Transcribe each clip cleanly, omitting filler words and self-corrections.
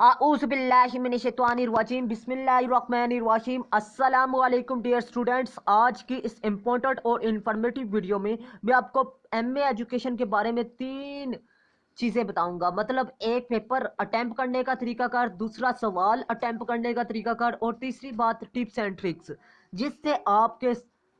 आऊज़ुबिल्लाहिमिनश्शैतानिर्रजीम बिस्मिल्लाहिर्रहमानिर्रहीम। अस्सलामु अलैकुम डियर स्टूडेंट्स। आज की इस इम्पोर्टेंट और इन्फॉर्मेटिव वीडियो में मैं आपको एमए एजुकेशन के बारे में 3 चीज़ें बताऊंगा। मतलब एक पेपर अटेम्प्ट करने का तरीकाकार, दूसरा सवाल अटेम्प्ट करने का तरीकाकार और तीसरी बात टिप्स एंड ट्रिक्स, जिससे आपके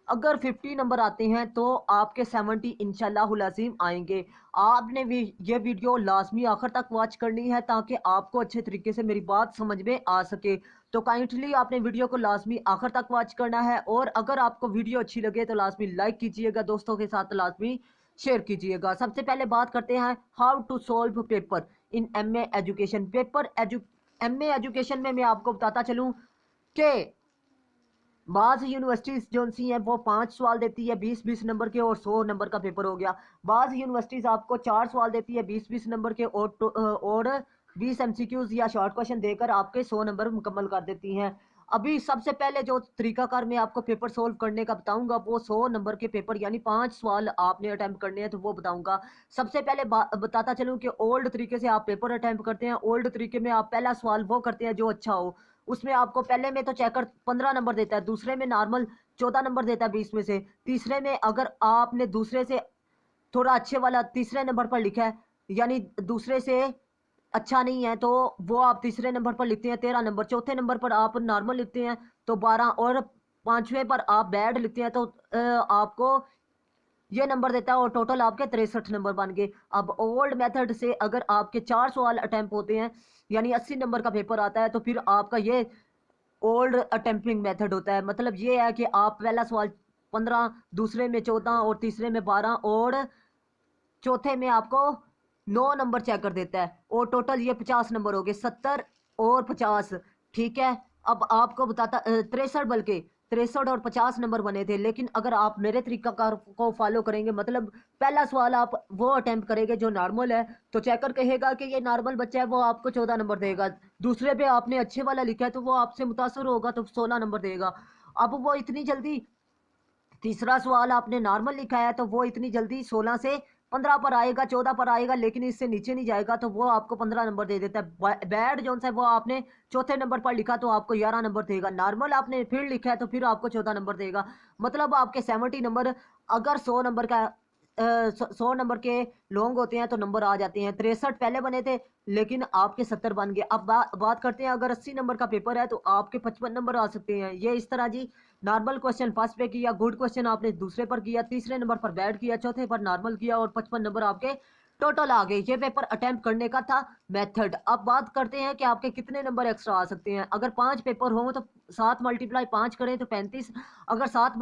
अगर 50 नंबर आते हैं तो आपके 70 इंशाल्लाह लाजिम आएंगे। आपने भी ये वीडियो लाजमी आखिर तक वॉच करनी है ताकि आपको अच्छे तरीके से मेरी बात समझ में आ सके। तो काइंडली आपने वीडियो को लाजमी आखिर तक वॉच करना है और अगर आपको वीडियो अच्छी लगे तो लाजमी लाइक कीजिएगा, दोस्तों के साथ लाजमी शेयर कीजिएगा। सबसे पहले बात करते हैं how to solve paper in MA education. MA education में मैं आपको बताता चलूँ कि बाज़ यूनिवर्सिटीज़ जो सी हैं वो 5 सवाल देती है 20-20 नंबर के और 100 नंबर का पेपर हो गया। बाज़ यूनिवर्सिटीज़ आपको 4 सवाल देती है 20-20 नंबर के और 20 एमसीक्यूज या शॉर्ट क्वेश्चन देकर आपके 100 नंबर मुकम्मल कर देती हैं। अभी सबसे पहले जो तरीकाकार मैं आपको पेपर सोल्व करने का बताऊंगा वो 100 नंबर के पेपर यानी 5 सवाल आपने अटैम्प्ट करने हैं तो वो बताऊंगा। सबसे पहले बताता चलूं कि ओल्ड तरीके से आप पेपर अटैम्प्ट करते हैं। ओल्ड तरीके में आप पहला सवाल वो करते हैं जो अच्छा हो। उसमें आपको पहले में तो चेकर 15 नंबर देता है, दूसरे में नॉर्मल 14 नंबर देता है 20 में से, तीसरे में अगर आपने दूसरे से थोड़ा अच्छे वाला तीसरे नंबर पर लिखा है यानी दूसरे से अच्छा नहीं है तो वो आप तीसरे नंबर पर लिखते हैं 13 नंबर, चौथे नंबर पर आप नॉर्मल लिखते हैं तो 12 और पांचवें पर आप बैड लिखते हैं तो आपको ये नंबर देता है और टोटल आपके 63 नंबर बन गए। अब ओल्ड मेथड से अगर आपके 4 सवाल अटेम्प्ट होते हैं यानी 80 नंबर का पेपर आता है तो फिर आपका ये ओल्ड अटेम्प्टिंग मेथड होता है। मतलब ये है कि आप पहला सवाल 15, दूसरे में 14 और तीसरे में 12 और चौथे में आपको 9 नंबर चेक कर देता है और टोटल ये 50 नंबर हो गए, 70 और 50। ठीक है, अब आपको बताता 63 बल्कि 63 और 50 नंबर बने थे। लेकिन अगर आप मेरे तरीकाकार को फॉलो करेंगे, मतलब पहला सवाल आप वो अटेम्प्ट करेंगे जो नॉर्मल है तो चेकर कहेगा कि ये नॉर्मल बच्चा है, वो आपको 14 नंबर देगा। दूसरे पे आपने अच्छे वाला लिखा है तो वो आपसे मुतासर होगा तो 16 नंबर देगा। अब वो इतनी जल्दी तीसरा सवाल आपने नॉर्मल लिखा है तो वो इतनी जल्दी 16 से 15 पर आएगा, 14 पर आएगा, लेकिन इससे नीचे नहीं जाएगा तो वो आपको 15 नंबर दे देता है। बैड जो सा वो आपने चौथे नंबर पर लिखा तो आपको 11 नंबर देगा। नॉर्मल आपने फिर लिखा है तो फिर आपको 14 नंबर देगा। मतलब आपके 70 नंबर अगर 100 नंबर का 100 नंबर के लॉन्ग होते हैं तो नंबर आ जाते हैं। 63 पहले बने थे लेकिन आपके 70 बन गए। अब बात करते हैं अगर 80 नंबर का पेपर है तो आपके 55 नंबर आ सकते हैं। ये इस तरह जी, नॉर्मल क्वेश्चन फर्स्ट पे किया, गुड क्वेश्चन आपने दूसरे पर किया, तीसरे नंबर पर बैड किया, चौथे पर नॉर्मल किया और 55 नंबर आपके टोटल आ गए। ये पेपर अटेम्प्ट करने का था मेथड। अब बात करते हैं कि आपके कितने नंबर एक्स्ट्रा आ सकते हैं। अगर 5 पेपर हों तो 7 मल्टीप्लाई 5 करें तो 35। अगर 7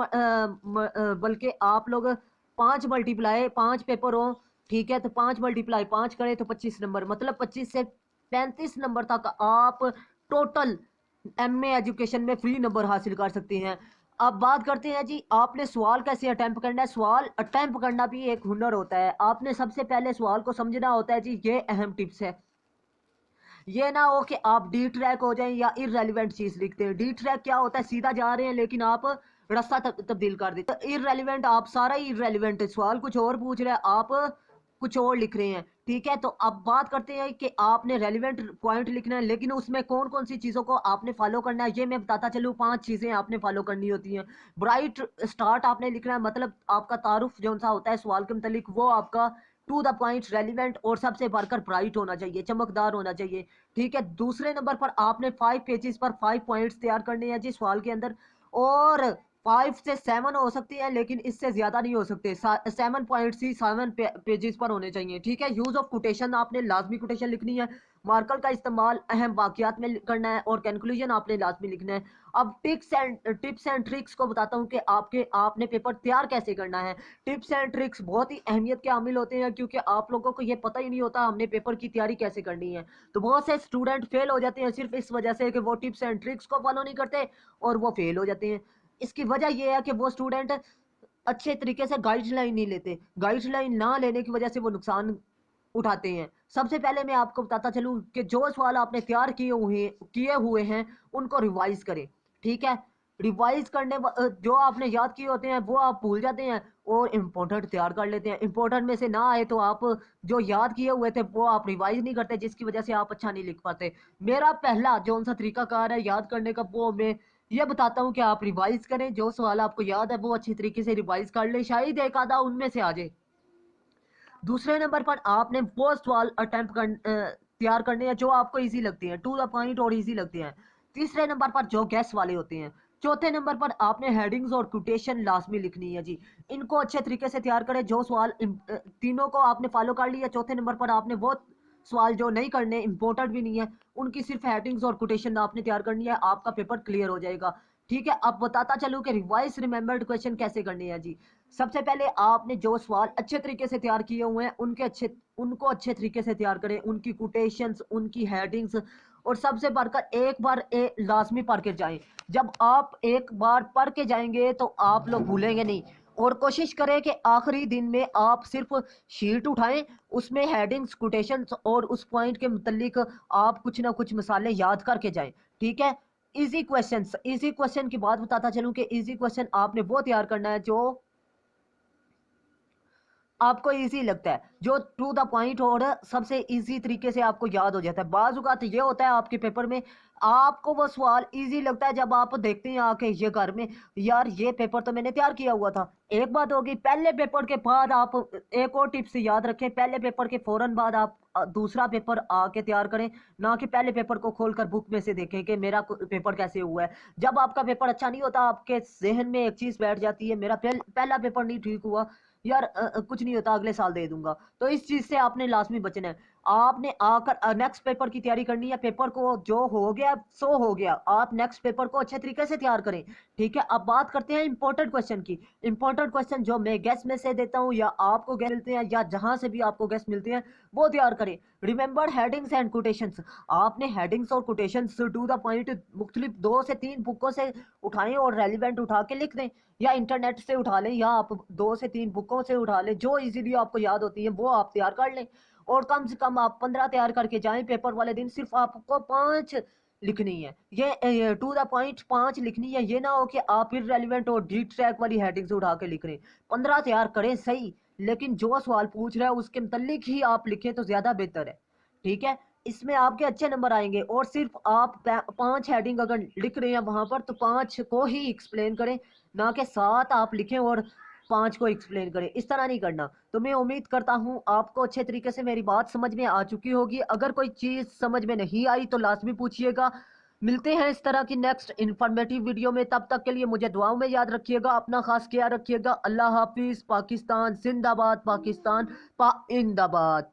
बल्कि आप लोग 5 मल्टीप्लाई 5 पेपर हो, ठीक है, तो 5 मल्टीप्लाई 5 करें तो 25 नंबर, मतलब 25 से 35 नंबर तक आप टोटल एमए एजुकेशन में फ्री नंबर हासिल कर सकते हैं। अब बात करते हैं जी आपने सवाल कैसे अटेम्प्ट करना है। सवाल अटेम्प्ट करना भी एक हुनर होता है। आपने सबसे पहले सवाल को समझना होता है जी, ये अहम टिप्स है। ये ना हो कि आप डी ट्रैक हो जाएं या इररेलेवेंट चीज लिखते हैं। डी ट्रैक क्या होता है, सीधा जा रहे हैं लेकिन आप रास्ता तब्दील कर देते। तो इररेलेवेंट आप सारा ही इररेलेवेंट, सवाल कुछ और पूछ रहे हैं आप कुछ और लिख रहे हैं। ठीक है, तो अब बात करते हैं कि आपने रेलिवेंट पॉइंट लिखना है लेकिन उसमें कौन कौन सी चीजों को आपने फॉलो करना है ये मैं बताता चलूँ। 5 चीजें आपने फॉलो करनी होती हैं। ब्राइट स्टार्ट आपने लिखना है, मतलब आपका तारुफ जो सा होता है सवाल के मुतालिक वो आपका टू द पॉइंट, रेलिवेंट और सबसे बढ़कर ब्राइट होना चाहिए, चमकदार होना चाहिए। ठीक है, दूसरे नंबर पर आपने 5 पेजेस पर 5 पॉइंट्स तैयार करने हैं जी सवाल के अंदर, और 5 से 7 हो सकती है लेकिन इससे ज्यादा नहीं हो सकते। 7 पॉइंट्स ही 7 पेजेस पर होने चाहिए। ठीक है, यूज ऑफ कोटेशन आपने लाजमी कोटेशन लिखनी है। मार्कर का इस्तेमाल अहम वाकयात में करना है और कंक्लूजन आपने लाजमी लिखना है। अब टिप्स एंड ट्रिक्स को बताता हूँ कि आपने पेपर तैयार कैसे करना है। टिप्स एंड ट्रिक्स बहुत ही अहमियत के हामिल होते हैं क्योंकि आप लोगों को ये पता ही नहीं होता हमने पेपर की तैयारी कैसे करनी है। तो बहुत से स्टूडेंट फेल हो जाते हैं सिर्फ इस वजह से कि वो टिप्स एंड ट्रिक्स को फॉलो नहीं करते और वो फेल हो जाते हैं। इसकी वजह यह है कि वो स्टूडेंट अच्छे तरीके से गाइडलाइन नहीं लेते। गाइडलाइन ना लेने की वजह से वो नुकसान उठाते हैं। सबसे पहले मैं आपको बताता चलूं कि जो सवाल आपने तैयार किए हुए हैं उनको रिवाइज करें। ठीक है, रिवाइज करने जो आपने याद किए होते हैं वो आप भूल जाते हैं और इम्पोर्टेंट तैयार कर लेते हैं। इम्पोर्टेंट में से ना आए तो आप जो याद किए हुए थे वो आप रिवाइज नहीं करते, जिसकी वजह से आप अच्छा नहीं लिख पाते। मेरा पहला जो सा तरीकाकार है याद करने का, वो मैं ये बताता हूँ कि आप रिवाइज करें। जो सवाल आपको याद है वो अच्छी तरीके से रिवाइज कर ले, शायद एक आधा उनमें से आ जाए। दूसरे नंबर पर आपने वो सवाल अटेम्प्ट तैयार करने हैं जो आपको इजी लगते हैं, टू द पॉइंट और इजी लगते हैं। तीसरे नंबर पर जो गैस वाले होते हैं। चौथे नंबर पर आपने हेडिंग्स और कोटेशन लाजमी लिखनी है जी। इनको अच्छे तरीके से तैयार करें। जो सवाल तीनों को आपने फॉलो कर लिया, चौथे नंबर पर आपने वो सवाल जो नहीं करने, इंपॉर्टेंट भी नहीं है, उनकी सिर्फ हेडिंग्स और कोटेशन आपने तैयार करनी है, आपका पेपर क्लियर हो जाएगा। ठीक है, अब बताता चलूं कि रिवाइज रिमेंबर्ड क्वेश्चन कैसे करने हैं जी। सबसे पहले आपने जो सवाल अच्छे तरीके से तैयार किए हुए हैं उनको अच्छे तरीके से तैयार करें, उनकी कोटेशंस, उनकी हेडिंग्स, और सबसे बढ़कर एक बार लाजमी पढ़ के जाएं। जब आप एक बार पढ़ के जाएंगे तो आप लोग भूलेंगे नहीं। और कोशिश करें कि आखिरी दिन में आप सिर्फ शीट उठाएं, उसमें हेडिंग्स, कोटेशंस और उस पॉइंट के मुतालिक आप कुछ ना कुछ मिसालें याद करके जाएं। ठीक है। इजी क्वेश्चन की बात बताता चलूं कि इजी क्वेश्चन आपने वो तैयार करना है जो आपको इजी लगता है, जो टू द पॉइंट और सबसे इजी तरीके से आपको याद हो जाता है। बाज़ औक़ात ये होता है आपके पेपर में आपको वो सवाल इजी लगता है, जब आप देखते हैं आके ये घर में, यार ये पेपर तो मैंने तैयार किया हुआ था। एक बात होगी, पहले पेपर के बाद आप एक और टिप्स याद रखें, पहले पेपर के फौरन बाद आप दूसरा पेपर आके तैयार करें, ना कि पहले पेपर को खोलकर बुक में से देखें कि मेरा पेपर कैसे हुआ है। जब आपका पेपर अच्छा नहीं होता, आपके जहन में एक चीज़ बैठ जाती है, मेरा पहला पेपर नहीं ठीक हुआ, यार कुछ नहीं होता, अगले साल दे दूंगा। तो इस चीज से आपने लाजमी बचना है। आपने आकर नेक्स्ट पेपर की तैयारी करनी है। पेपर को जो हो गया सो हो गया, आप नेक्स्ट पेपर को अच्छे तरीके से तैयार करें। ठीक है, अब बात करते हैं इंपॉर्टेंट क्वेश्चन की। इंपॉर्टेंट क्वेश्चन जो मैं गेस्ट में से देता हूं या आपको गेस्ट मिलते हैं या जहां से भी आपको गेस्ट मिलते हैं वो तैयार करें। Remember headings and quotations. आपने हेडिंग्स और कोटेशंस टू द पॉइंट मुख्तलिफ 2 से 3 बुकों से उठाएं और रेलिवेंट उठा के लिख दें, या इंटरनेट से उठा लें, या आप 2 से 3 बुकों से उठा लें, जो इजीली आपको याद होती है वो आप तैयार कर लें। और कम से कम आप 15 तैयार करके जाएं। पेपर वाले दिन सिर्फ आपको 5 लिखनी है, ये टू द पॉइंट 5 लिखनी है। ये ना हो कि आप इररेलेवेंट और डी ट्रैक वाली हेडिंग्स उठा के लिख रहे हैं। 15 तैयार करें सही, लेकिन जो सवाल पूछ रहा है उसके मुतालिक ही आप लिखें तो ज्यादा बेहतर है। ठीक है, इसमें आपके अच्छे नंबर आएंगे। और सिर्फ आप 5 हेडिंग अगर लिख रहे हैं वहां पर, तो 5 को ही एक्सप्लेन करें, ना कि 7 आप लिखें और 5 को एक्सप्लेन करें। इस तरह नहीं करना। तो मैं उम्मीद करता हूं आपको अच्छे तरीके से मेरी बात समझ में आ चुकी होगी। अगर कोई चीज़ समझ में नहीं आई तो लाजमी पूछिएगा। मिलते हैं इस तरह की नेक्स्ट इंफॉर्मेटिव वीडियो में। तब तक के लिए मुझे दुआओं में याद रखिएगा, अपना खास ख्याल रखिएगा। अल्लाह हाफिज़। पाकिस्तान जिंदाबाद, पाकिस्तान पाइंदाबाद।